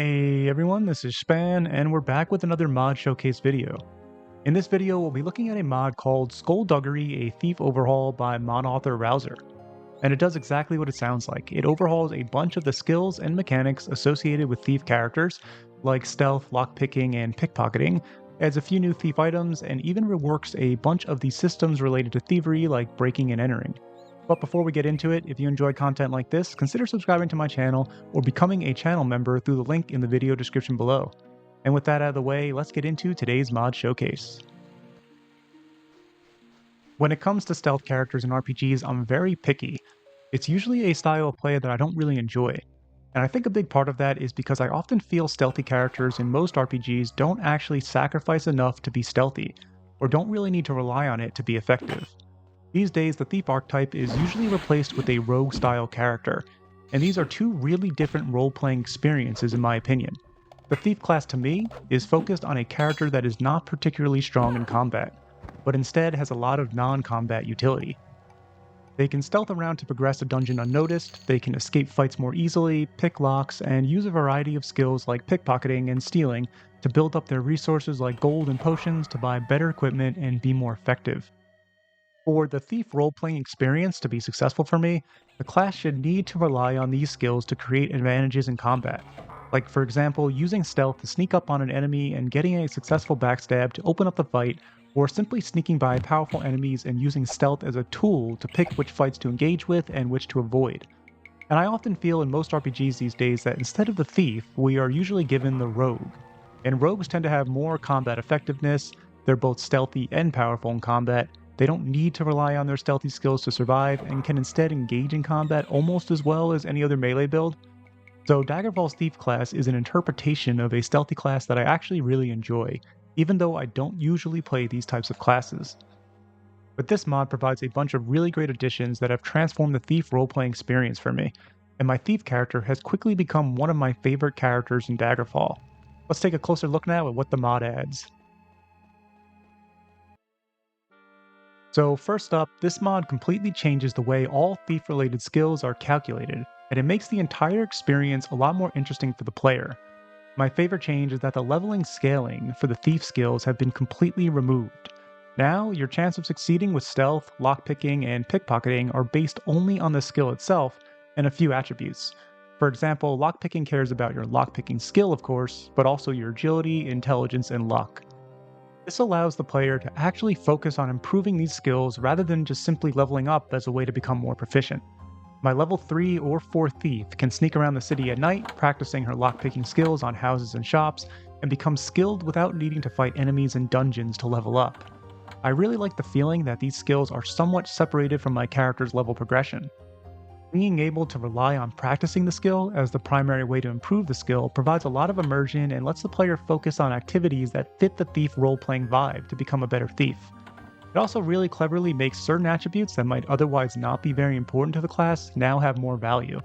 Hey everyone, this is Shpan, and we're back with another mod showcase video. In this video, we'll be looking at a mod called Skulduggery, a Thief Overhaul by mod author Rouser. And it does exactly what it sounds like. It overhauls a bunch of the skills and mechanics associated with thief characters, like stealth, lockpicking, and pickpocketing, adds a few new thief items, and even reworks a bunch of the systems related to thievery like breaking and entering. But before we get into it, if you enjoy content like this, consider subscribing to my channel or becoming a channel member through the link in the video description below. And with that out of the way, let's get into today's mod showcase. When it comes to stealth characters in RPGs, I'm very picky. It's usually a style of play that I don't really enjoy. And I think a big part of that is because I often feel stealthy characters in most RPGs don't actually sacrifice enough to be stealthy, or don't really need to rely on it to be effective. These days, the thief archetype is usually replaced with a rogue-style character, and these are two really different role-playing experiences in my opinion. The thief class to me is focused on a character that is not particularly strong in combat, but instead has a lot of non-combat utility. They can stealth around to progress a dungeon unnoticed, they can escape fights more easily, pick locks, and use a variety of skills like pickpocketing and stealing to build up their resources like gold and potions to buy better equipment and be more effective. For the thief role-playing experience to be successful for me, the class should need to rely on these skills to create advantages in combat. Like for example, using stealth to sneak up on an enemy and getting a successful backstab to open up the fight, or simply sneaking by powerful enemies and using stealth as a tool to pick which fights to engage with and which to avoid. And I often feel in most RPGs these days that instead of the thief, we are usually given the rogue. And rogues tend to have more combat effectiveness, they're both stealthy and powerful in combat, they don't need to rely on their stealthy skills to survive, and can instead engage in combat almost as well as any other melee build. So Daggerfall's Thief class is an interpretation of a stealthy class that I actually really enjoy, even though I don't usually play these types of classes. But this mod provides a bunch of really great additions that have transformed the Thief role-playing experience for me, and my Thief character has quickly become one of my favorite characters in Daggerfall. Let's take a closer look now at what the mod adds. So first up, this mod completely changes the way all thief-related skills are calculated, and it makes the entire experience a lot more interesting for the player. My favorite change is that the leveling scaling for the thief skills have been completely removed. Now, your chance of succeeding with stealth, lockpicking, and pickpocketing are based only on the skill itself and a few attributes. For example, lockpicking cares about your lockpicking skill of course, but also your agility, intelligence, and luck. This allows the player to actually focus on improving these skills rather than just simply leveling up as a way to become more proficient. My level 3 or 4 thief can sneak around the city at night, practicing her lockpicking skills on houses and shops, and become skilled without needing to fight enemies in dungeons to level up. I really like the feeling that these skills are somewhat separated from my character's level progression. Being able to rely on practicing the skill as the primary way to improve the skill provides a lot of immersion and lets the player focus on activities that fit the thief role-playing vibe to become a better thief. It also really cleverly makes certain attributes that might otherwise not be very important to the class now have more value.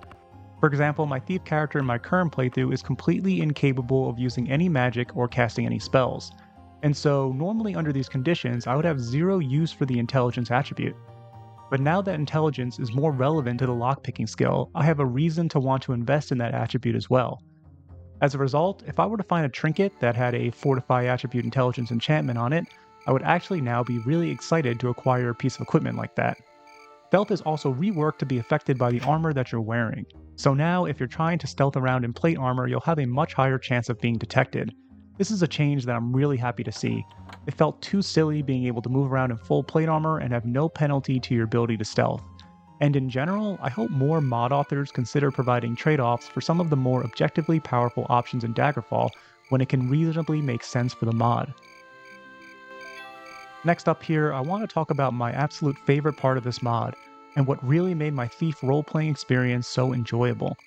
For example, my thief character in my current playthrough is completely incapable of using any magic or casting any spells, and so normally under these conditions I would have zero use for the intelligence attribute. But now that intelligence is more relevant to the lockpicking skill, I have a reason to want to invest in that attribute as well. As a result, if I were to find a trinket that had a Fortify attribute intelligence enchantment on it, I would actually now be really excited to acquire a piece of equipment like that. Stealth is also reworked to be affected by the armor that you're wearing, so now if you're trying to stealth around in plate armor you'll have a much higher chance of being detected. This is a change that I'm really happy to see. It felt too silly being able to move around in full plate armor and have no penalty to your ability to stealth. And in general, I hope more mod authors consider providing trade-offs for some of the more objectively powerful options in Daggerfall when it can reasonably make sense for the mod. Next up here, I want to talk about my absolute favorite part of this mod, and what really made my Thief role-playing experience so enjoyable.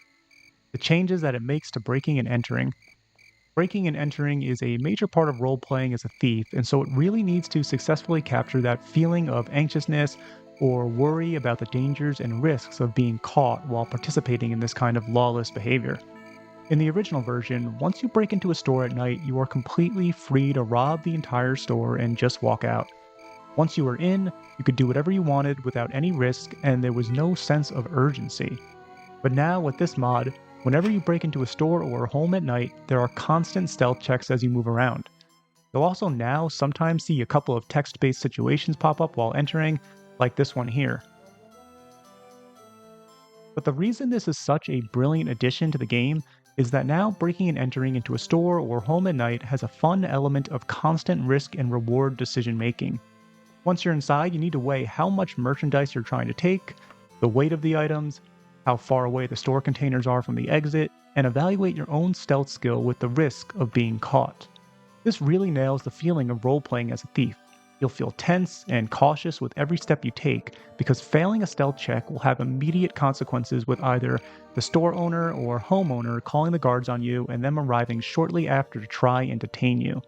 The changes that it makes to breaking and entering. Breaking and entering is a major part of role-playing as a thief, and so it really needs to successfully capture that feeling of anxiousness or worry about the dangers and risks of being caught while participating in this kind of lawless behavior. In the original version, once you break into a store at night, you are completely free to rob the entire store and just walk out. Once you were in, you could do whatever you wanted without any risk, and there was no sense of urgency. But now with this mod, Whenever you break into a store or a home at night, there are constant stealth checks as you move around. You'll also now sometimes see a couple of text-based situations pop up while entering, like this one here. But the reason this is such a brilliant addition to the game is that now breaking and entering into a store or home at night has a fun element of constant risk and reward decision making. Once you're inside, you need to weigh how much merchandise you're trying to take, the weight of the items, how far away the store containers are from the exit, and evaluate your own stealth skill with the risk of being caught. This really nails the feeling of role-playing as a thief. You'll feel tense and cautious with every step you take because failing a stealth check will have immediate consequences with either the store owner or homeowner calling the guards on you and them arriving shortly after to try and detain you.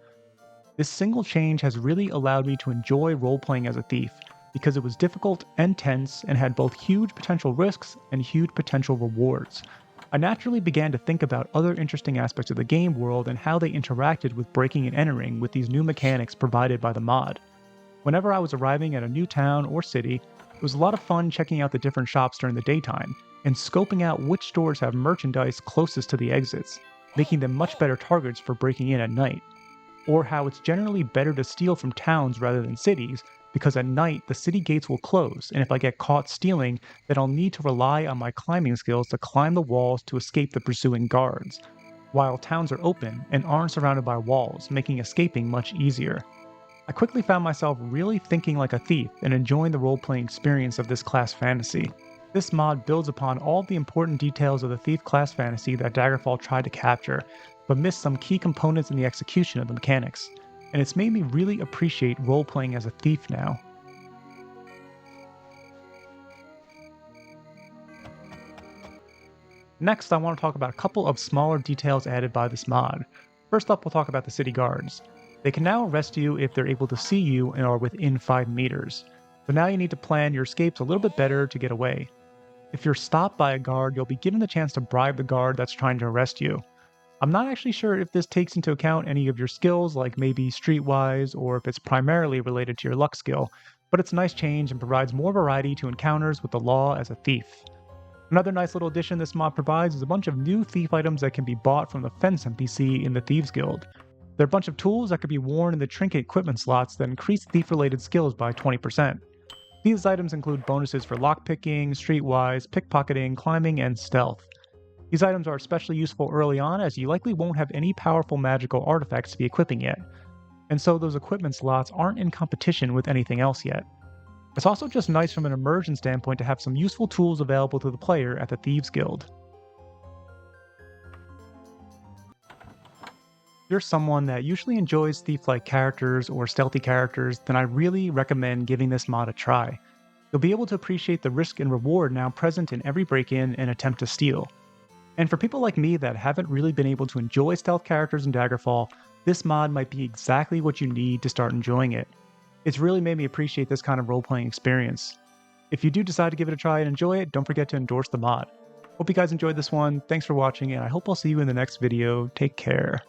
This single change has really allowed me to enjoy role-playing as a thief because it was difficult and tense and had both huge potential risks and huge potential rewards. I naturally began to think about other interesting aspects of the game world and how they interacted with breaking and entering with these new mechanics provided by the mod. Whenever I was arriving at a new town or city, it was a lot of fun checking out the different shops during the daytime and scoping out which stores have merchandise closest to the exits, making them much better targets for breaking in at night. Or how it's generally better to steal from towns rather than cities, because at night the city gates will close, and if I get caught stealing, then I'll need to rely on my climbing skills to climb the walls to escape the pursuing guards, while towns are open and aren't surrounded by walls, making escaping much easier. I quickly found myself really thinking like a thief and enjoying the role-playing experience of this class fantasy. This mod builds upon all the important details of the thief class fantasy that Daggerfall tried to capture, but missed some key components in the execution of the mechanics, and it's made me really appreciate role-playing as a thief now. Next, I want to talk about a couple of smaller details added by this mod. First up, we'll talk about the city guards. They can now arrest you if they're able to see you and are within 5 meters. So now you need to plan your escapes a little bit better to get away. If you're stopped by a guard, you'll be given the chance to bribe the guard that's trying to arrest you. I'm not actually sure if this takes into account any of your skills, like maybe streetwise, or if it's primarily related to your luck skill, but it's a nice change and provides more variety to encounters with the law as a thief. Another nice little addition this mod provides is a bunch of new thief items that can be bought from the fence NPC in the Thieves Guild. There are a bunch of tools that can be worn in the trinket equipment slots that increase thief-related skills by 20%. These items include bonuses for lockpicking, streetwise, pickpocketing, climbing, and stealth. These items are especially useful early on as you likely won't have any powerful magical artifacts to be equipping yet, and so those equipment slots aren't in competition with anything else yet. It's also just nice from an immersion standpoint to have some useful tools available to the player at the Thieves Guild. If you're someone that usually enjoys thief-like characters or stealthy characters, then I really recommend giving this mod a try. You'll be able to appreciate the risk and reward now present in every break-in and attempt to steal. And for people like me that haven't really been able to enjoy stealth characters in Daggerfall, this mod might be exactly what you need to start enjoying it. It's really made me appreciate this kind of role-playing experience. If you do decide to give it a try and enjoy it, don't forget to endorse the mod. Hope you guys enjoyed this one, thanks for watching, and I hope I'll see you in the next video. Take care.